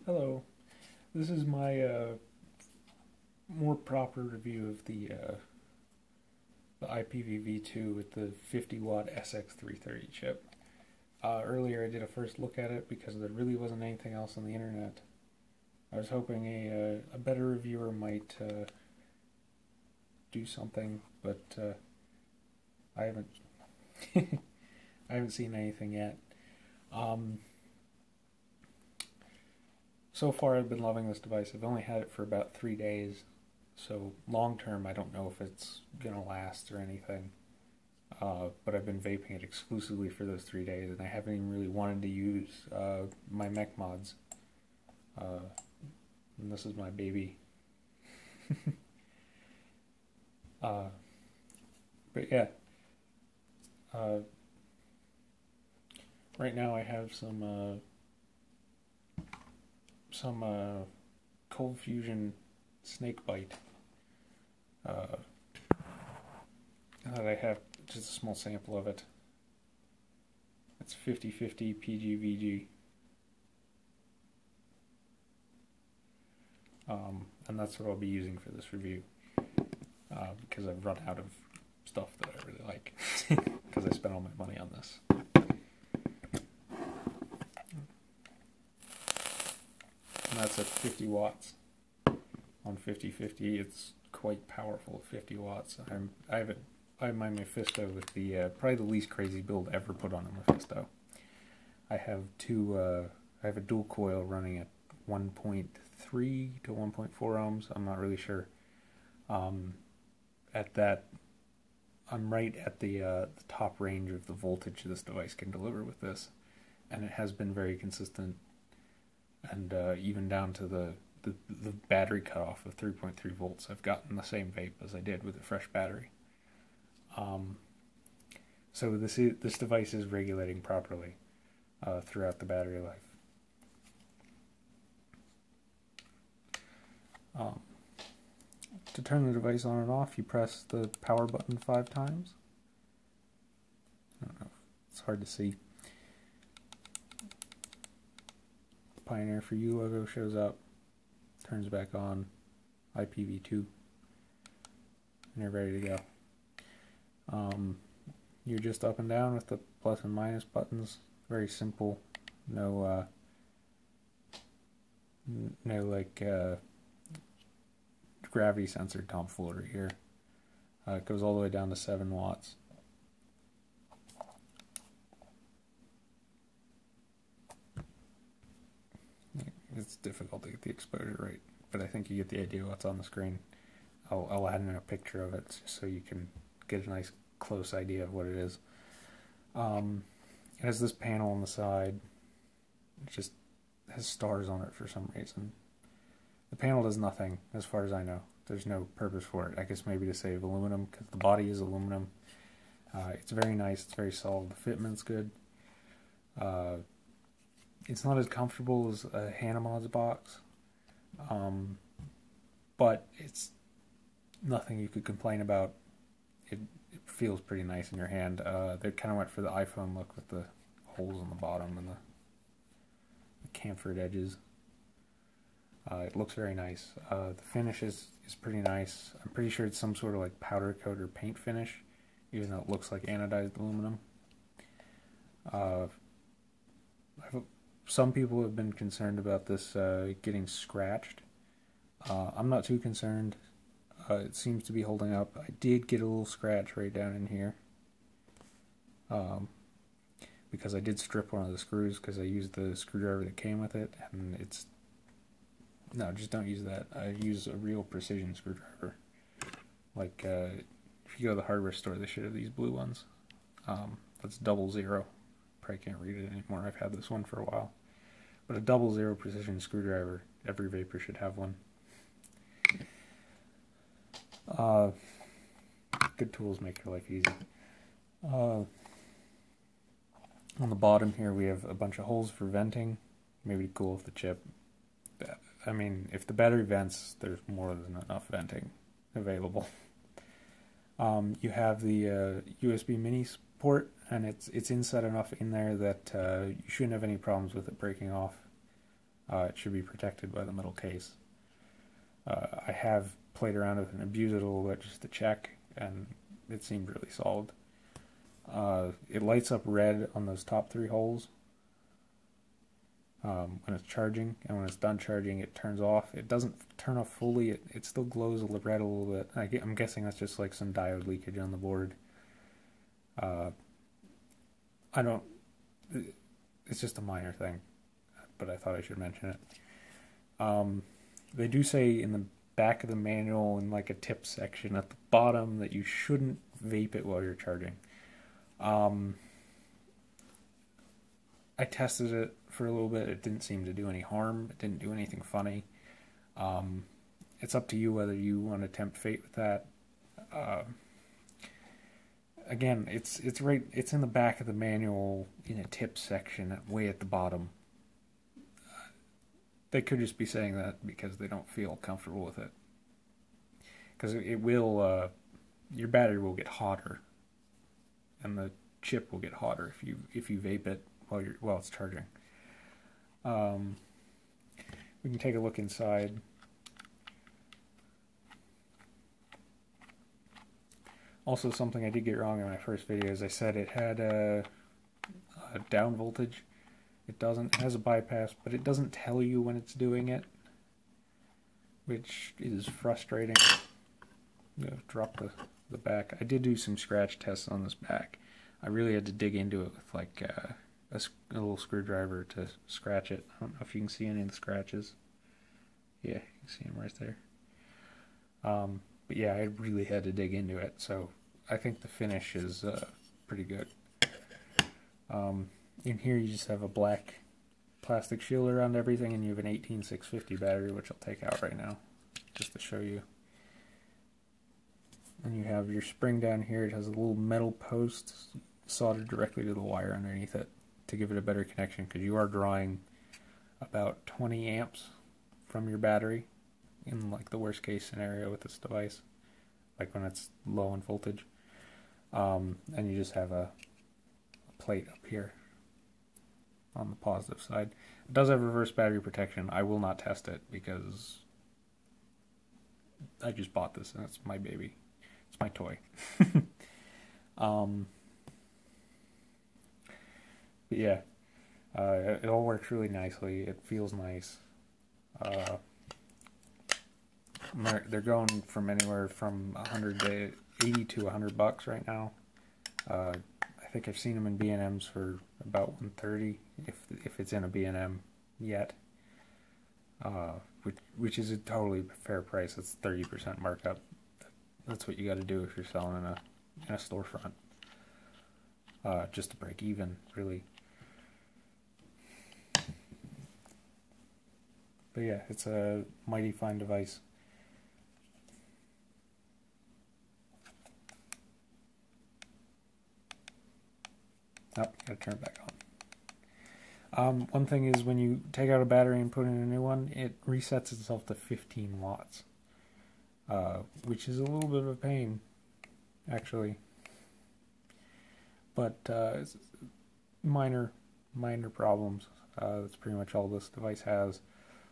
Hello, this is my more proper review of the IPV V2 with the 50 watt SX330 chip. Earlier I did a first look at it because there really wasn't anything else on the internet. I was hoping a better reviewer might do something, but I haven't I haven't seen anything yet. So far I've been loving this device. I've only had it for about 3 days, so long term I don't know if it's gonna last or anything. But I've been vaping it exclusively for those 3 days, and I haven't even really wanted to use my mech mods. And this is my baby. But yeah, right now I have some cold fusion snake bite that I have just a small sample of it. It's 50/50 PGVG, and that's what I'll be using for this review because I've run out of stuff that I really like because I spent all my money on this. And that's at 50 watts on 50/50. It's quite powerful at 50 watts. I have my Mephisto with the probably the least crazy build ever put on a Mephisto. I have I have a dual coil running at 1.3 to 1.4 ohms. I'm not really sure. At that, I'm right at the top range of the voltage this device can deliver with this, and it has been very consistent. And even down to the battery cutoff of 3.3 volts, I've gotten the same vape as I did with a fresh battery. So this device is regulating properly throughout the battery life. To turn the device on and off, you press the power button 5 times. I don't know, it's hard to see. Pioneer for You logo shows up, turns back on, IPV V2, and you're ready to go. You're just up and down with the plus and minus buttons, very simple, no like gravity sensor tomfoolery here. It goes all the way down to 7 watts. It's difficult to get the exposure right, but I think you get the idea what's on the screen. I'll add in a picture of it so you can get a nice close idea of what it is. It has this panel on the side. It just has stars on it for some reason. The panel does nothing, as far as I know. There's no purpose for it. I guess maybe to save aluminum, because the body is aluminum. It's very nice. It's very solid. The fitment's good. It's not as comfortable as a Hanamod's box, but it's nothing you could complain about. It feels pretty nice in your hand. They kind of went for the iPhone look with the holes on the bottom and the chamfered edges. It looks very nice. The finish is pretty nice. I'm pretty sure it's some sort of like powder coat or paint finish, even though it looks like anodized aluminum. Some people have been concerned about this getting scratched. I'm not too concerned. It seems to be holding up. I did get a little scratch right down in here because I did strip one of the screws because I used the screwdriver that came with it, and it's... No, just don't use that. I use a real precision screwdriver. Like, if you go to the hardware store, they should have these blue ones. That's 00. Probably can't read it anymore. I've had this one for a while. But a 00 precision screwdriver, every vapor should have one. Good tools make your life easy. On the bottom here we have a bunch of holes for venting. Maybe cool with the chip. I mean, if the battery vents, there's more than enough venting available. You have the USB mini port, and it's inside enough in there that you shouldn't have any problems with it breaking off. It should be protected by the metal case. I have played around with it and abused it a little bit just to check, and it seemed really solid. It lights up red on those top 3 holes when it's charging, and when it's done charging it turns off. It doesn't turn off fully, it still glows red a little bit. I'm guessing that's just like some diode leakage on the board. It's just a minor thing, but I thought I should mention it. They do say in the back of the manual, in like a tip section at the bottom, that you shouldn't vape it while you're charging. I tested it for a little bit. It didn't seem to do any harm. It didn't do anything funny. It's up to you whether you want to tempt fate with that. Again, it's in the back of the manual in a tip section, way at the bottom. They could just be saying that because they don't feel comfortable with it. Because it will, your battery will get hotter, and the chip will get hotter if you vape it while it's charging. We can take a look inside. Also, something I did get wrong in my first video is I said it had a down voltage. It doesn't. It has a bypass, but it doesn't tell you when it's doing it, which is frustrating. I'm going to drop the back. I did do some scratch tests on this back. I really had to dig into it with like a little screwdriver to scratch it. I don't know if you can see any of the scratches. Yeah, you can see them right there. But yeah, I really had to dig into it, so I think the finish is pretty good. In here you just have a black plastic shield around everything, and you have an 18650 battery, which I'll take out right now, just to show you. And you have your spring down here. It has a little metal post soldered directly to the wire underneath it to give it a better connection, because you are drawing about 20 amps from your battery in like the worst case scenario with this device, like when it's low on voltage. And you just have a plate up here on the positive side. It does have reverse battery protection. I will not test it because I just bought this and it's my baby. It's my toy. But yeah, it all works really nicely. It feels nice. They're going from anywhere from 100 to 80 to $100 right now. I think I've seen them in B&Ms for about 130 if it's in a B&M yet. Which is a totally fair price. It's 30% markup. That's what you got to do if you're selling in a storefront. Just to break even, really. But yeah, it's a mighty fine device. Oh, gotta turn it back on. One thing is when you take out a battery and put in a new one, it resets itself to 15 watts. Which is a little bit of a pain, actually. But it's minor problems. That's pretty much all this device has.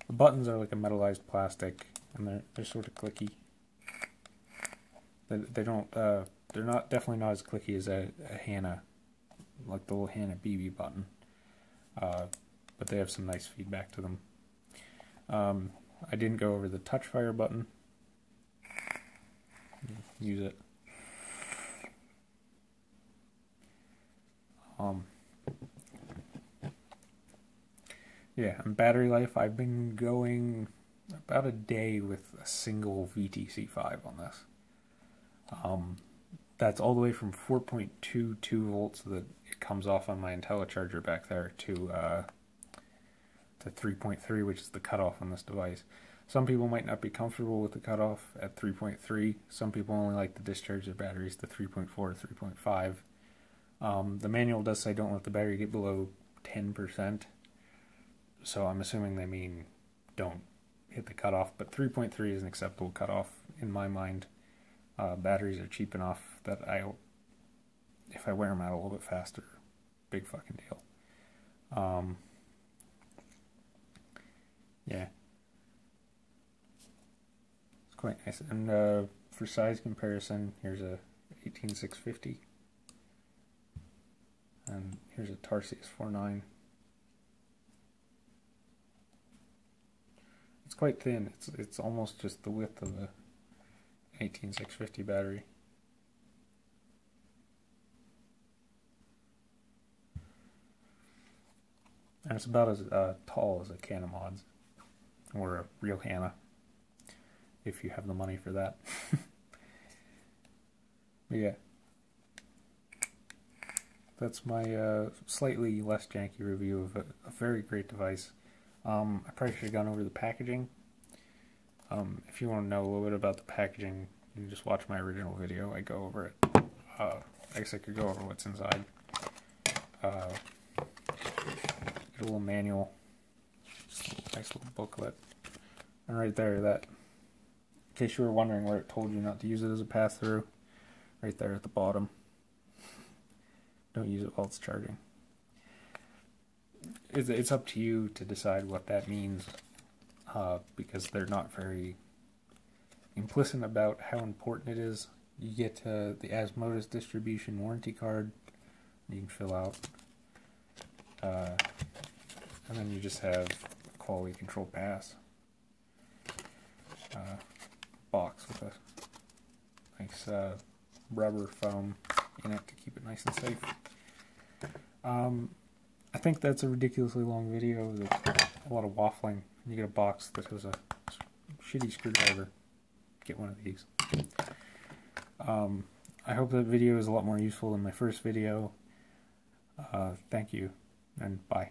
The buttons are like a metallized plastic, and they're sort of clicky. They're definitely not as clicky as a Hana, like the little Hana BB button. But they have some nice feedback to them. I didn't go over the touch fire button. Use it. Yeah, and battery life, I've been going about a day with a single VTC5 on this. That's all the way from 4.22 volts that it comes off on my IntelliCharger back there to 3.3, which is the cutoff on this device. Some people might not be comfortable with the cutoff at 3.3. Some people only like to discharge their batteries to 3.4 or 3.5. The manual does say don't let the battery get below 10%. So I'm assuming they mean don't hit the cutoff. But 3.3 is an acceptable cutoff in my mind. Batteries are cheap enough that if I wear them out a little bit faster, big fucking deal. quite nice. And for size comparison, here's a 18650, and here's a Tarsius 49. It's quite thin. It's almost just the width of a 18650 battery. And it's about as tall as a can of mods, or a real Hannah, if you have the money for that. But yeah, that's my slightly less janky review of a very great device. I probably should have gone over the packaging. If you want to know a little bit about the packaging, you can just watch my original video. I go over it. I guess I could go over what's inside. Get a little manual, just a nice little booklet, and right there, that, in case you were wondering where it told you not to use it as a pass-through, right there at the bottom. Don't use it while it's charging. It's up to you to decide what that means, because they're not very implicit about how important it is. You get the Asmodus distribution warranty card you can fill out, and then you just have a quality control pass box with a nice rubber foam in it to keep it nice and safe. I think that's a ridiculously long video. There's a lot of waffling. You get a box that has a shitty screwdriver. Get one of these. I hope that video is a lot more useful than my first video. Thank you, and bye.